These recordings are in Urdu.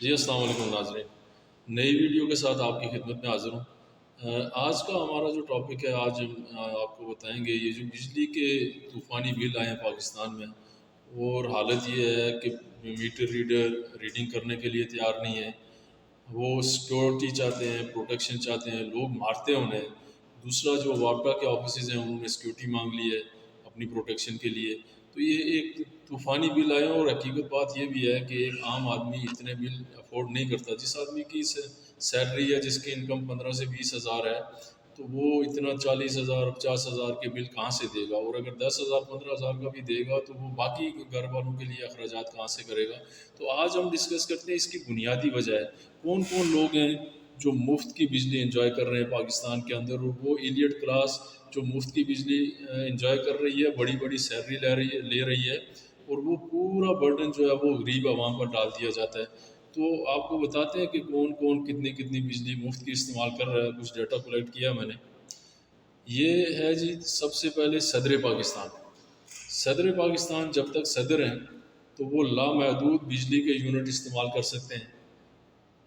جی السلام علیکم ناظرین، نئی ویڈیو کے ساتھ آپ کی خدمت میں حاضر ہوں۔ آج کا ہمارا جو ٹاپک ہے، آج ہم آپ کو بتائیں گے یہ جو بجلی کے طوفانی بل آئے ہیں پاکستان میں، اور حالت یہ ہے کہ میٹر ریڈر ریڈنگ کرنے کے لیے تیار نہیں ہے۔ وہ سیکورٹی چاہتے ہیں، پروٹیکشن چاہتے ہیں، لوگ مارتے ہیں انہیں۔ دوسرا جو واپڈا کے آفیسز ہیں انہوں نے سیکورٹی مانگ لی ہے اپنی پروٹیکشن کے لیے۔ تو یہ ایک طوفانی بل آئے ہیں، اور حقیقت بات یہ بھی ہے کہ ایک عام آدمی اتنے بل افورڈ نہیں کرتا۔ جس آدمی کی سیلری ہے، جس کی انکم 15 سے 20 ہزار ہے، تو وہ اتنا 40 ہزار 50 ہزار کے بل کہاں سے دے گا؟ اور اگر 10 ہزار 15 ہزار کا بھی دے گا تو وہ باقی گھر والوں کے لیے اخراجات کہاں سے کرے گا؟ تو آج ہم ڈسکس کرتے ہیں اس کی بنیادی وجہ ہے، کون کون لوگ ہیں جو مفت کی بجلی انجوائے کر رہے ہیں پاکستان کے اندر، اور وہ ایلیٹ کلاس جو مفت کی بجلی انجوائے کر رہی ہے، بڑی بڑی سیلری لے رہی ہے، اور وہ پورا برڈن جو ہے وہ غریب عوام پر ڈال دیا جاتا ہے۔ تو آپ کو بتاتے ہیں کہ کون کون کتنی کتنی بجلی مفت کی استعمال کر رہا ہے۔ کچھ ڈیٹا کلیکٹ کیا میں نے۔ یہ ہے جی، سب سے پہلے صدر پاکستان۔ صدر پاکستان جب تک صدر ہیں تو وہ لامحدود بجلی کے یونٹ استعمال کر سکتے ہیں۔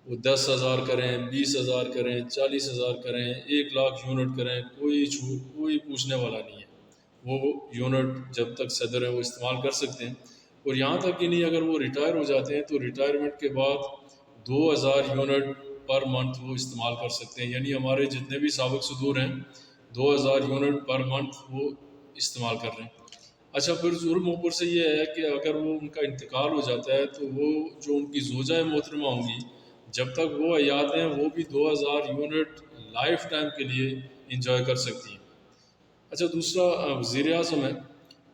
وہ 10 ہزار کریں، 20 ہزار کریں، 40 ہزار کریں، 1 لاکھ یونٹ کریں، کوئی پوچھنے والا نہیں ہے۔ وہ یونٹ جب تک صدر ہیں وہ استعمال کر سکتے ہیں۔ اور یہاں تک کہ نہیں، اگر وہ ریٹائر ہو جاتے ہیں تو ریٹائرمنٹ کے بعد 2000 یونٹ پر منتھ وہ استعمال کر سکتے ہیں۔ یعنی ہمارے جتنے بھی سابق صدور ہیں، 2000 یونٹ پر منتھ وہ استعمال کر رہے ہیں۔ اچھا، پھر ظلم اوپر سے یہ ہے کہ اگر وہ ان کا انتقال ہو جاتا ہے تو وہ جو ان کی زوجہ محترمہ ہوں گی، جب تک وہ حیات ہیں وہ بھی 2000 یونٹ لائف ٹائم کے لیے انجوائے کر سکتی ہیں۔ اچھا، دوسرا وزیر اعظم ہے۔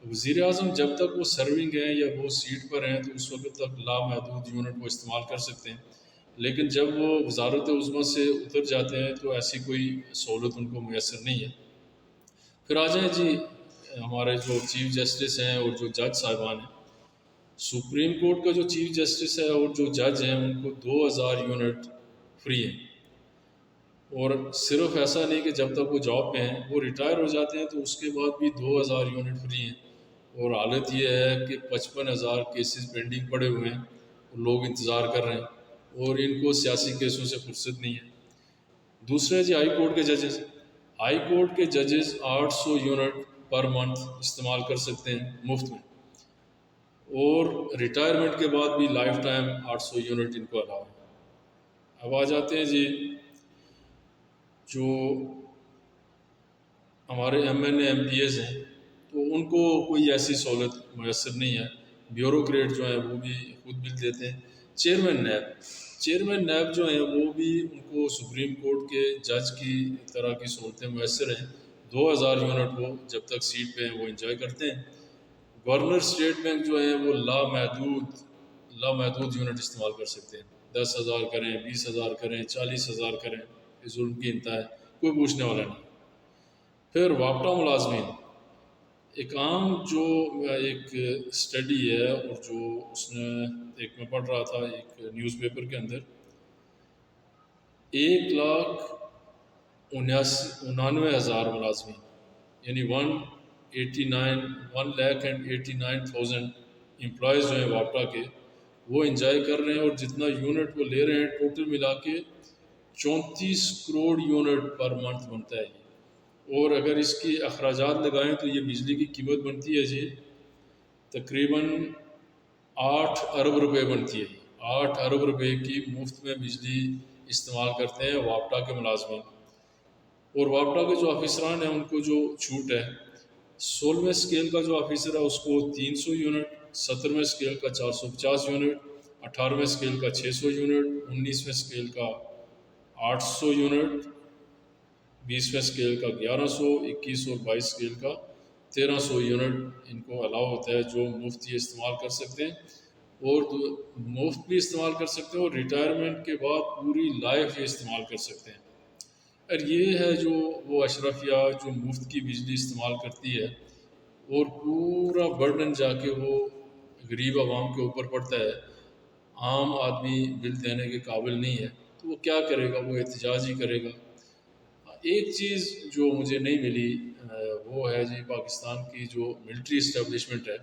وزیر اعظم جب تک وہ سرونگ ہیں یا وہ سیٹ پر ہیں تو اس وقت تک لامحدود یونٹ وہ استعمال کر سکتے ہیں، لیکن جب وہ وزارت عظمیٰ سے اتر جاتے ہیں تو ایسی کوئی سہولت ان کو میسر نہیں ہے۔ پھر آ جائیں جی، ہمارے جو چیف جسٹس ہیں اور جو جج صاحبان ہیں۔ سپریم کورٹ کا جو چیف جسٹس ہے اور جو جج ہیں ان کو 2000 یونٹ فری ہیں۔ اور صرف ایسا نہیں کہ جب تک وہ جاب پہ ہیں، وہ ریٹائر ہو جاتے ہیں تو اس کے بعد بھی 2000 یونٹ فری ہیں۔ اور حالت یہ ہے کہ 55,000 کیسز پینڈنگ پڑے ہوئے ہیں، لوگ انتظار کر رہے ہیں، اور ان کو سیاسی کیسوں سے فرصت نہیں ہے۔ دوسرے جی، ہائی کورٹ کے ججز۔ ہائی کورٹ کے ججز 800 یونٹ پر منتھ استعمال کر سکتے ہیں مفت میں، اور ریٹائرمنٹ کے بعد بھی لائف ٹائم 800 یونٹ ان کو الاؤ ہے۔ اب آ جاتے ہیں جی، جو ہمارے M N A M P As ہیں، تو ان کو کوئی ایسی سہولت میسر نہیں ہے۔ بیوروکریٹ جو ہیں وہ بھی خود بل دیتے ہیں۔ چیئرمین نیب جو ہیں وہ بھی ان کو سپریم کورٹ کے جج کی طرح کی سہولتیں میسر ہیں۔ 2000 یونٹ وہ جب تک سیٹ پہ ہیں وہ انجوائے کرتے ہیں۔ گورنر اسٹیٹ بینک جو ہیں وہ لامحدود یونٹ استعمال کر سکتے ہیں۔ 10 ہزار کریں، 20 ہزار کریں، 40 ہزار کریں، یہ ظلم کی انتہا ہے، کوئی پوچھنے والا نہیں۔ پھر واپڈا ملازمین، ایک عام جو ایک اسٹڈی ہے، اور جو اس نے میں پڑھ رہا تھا ایک نیوز پیپر کے اندر، 1,99,000 ملازمین، یعنی 1,89,000 امپلائیز جو ہیں واپڈا کے، وہ انجوائے کر رہے ہیں، اور جتنا یونٹ وہ لے رہے ہیں ٹوٹل ملا کے 34 کروڑ یونٹ پر منتھ بنتا ہے یہ۔ اور اگر اس کی اخراجات لگائیں تو یہ بجلی کی قیمت بنتی ہے جی تقریباً 8 ارب روپے بنتی ہے۔ 8 ارب روپے کی مفت میں بجلی استعمال کرتے ہیں واپڈا کے ملازمین۔ اور واپڈا کے جو آفیسران ہیں ان کو جو چھوٹ ہے، 16ویں اسکیل کا جو آفیسر ہے اس کو 300 یونٹ، 17ویں اسکیل کا 450 یونٹ، 18ویں اسکیل کا 600 یونٹ، 19ویں اسکیل کا 800 یونٹ، 20ویں اسکیل کا 1100، 21 اور 22 اسکیل کا 1300 یونٹ ان کو الاؤ ہوتا ہے، جو مفت یہ استعمال کر سکتے ہیں، اور مفت بھی استعمال کر سکتے ہیں، اور ریٹائرمنٹ کے بعد پوری لائف یہ استعمال کر سکتے ہیں۔ اور یہ ہے جو وہ اشرفیہ جو مفت کی بجلی استعمال کرتی ہے، اور پورا برڈن جا کے وہ غریب عوام کے اوپر پڑتا ہے۔ عام آدمی بل دینے کے قابل نہیں ہے تو وہ کیا کرے گا؟ وہ احتجاج ہی کرے گا۔ ایک چیز جو مجھے نہیں ملی وہ ہے جی، پاکستان کی جو ملٹری اسٹیبلشمنٹ ہے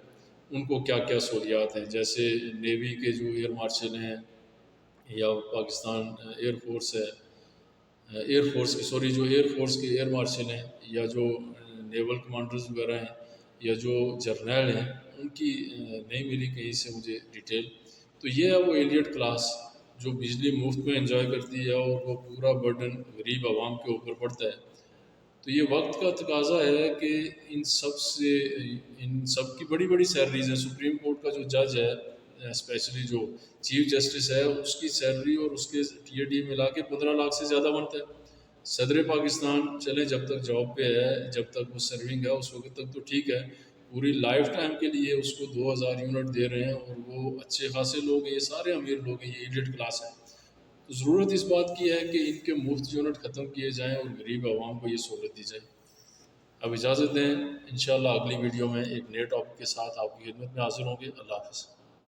ان کو کیا کیا سہولیات ہیں، جیسے نیوی کے جو ایئر مارشل ہیں، یا پاکستان ایئر فورس ہے، ایئر فورس کی سوری جو ایئر فورس کے ایئر مارشل ہیں، یا جو نیول کمانڈرز وغیرہ ہیں، یا جو جرنیل ہیں، ان کی نہیں ملی کہیں سے مجھے ڈیٹیل۔ تو یہ ہے وہ ایلیٹ کلاس جو بجلی مفت میں انجوائے کرتی ہے، اور وہ پورا برڈن غریب عوام کے اوپر پڑتا ہے۔ تو یہ وقت کا تقاضا ہے کہ ان سب کی بڑی بڑی سیلریز ہیں۔ سپریم کورٹ کا جو جج ہے، اسپیشلی جو چیف جسٹس ہے، اس کی سیلری اور اس کے ٹی اے ڈی ملا کے 15 لاکھ سے زیادہ بنتا ہے۔ صدر پاکستان چلیں جب تک جاب پہ ہے، جب تک وہ سرونگ ہے، اس وقت تک تو ٹھیک ہے، پوری لائف ٹائم کے لیے اس کو 2000 یونٹ دے رہے ہیں، اور وہ اچھے خاصے لوگ ہیں، یہ سارے امیر لوگ ہیں، یہ ایلیٹ کلاس ہے۔ تو ضرورت اس بات کی ہے کہ ان کے مفت یونٹ ختم کیے جائیں اور غریب عوام کو یہ سہولت دی جائے۔ اب اجازت دیں، انشاءاللہ اگلی ویڈیو میں ایک نئے ٹاپک کے ساتھ آپ کی خدمت میں حاضر ہوں گے۔ اللہ حافظ۔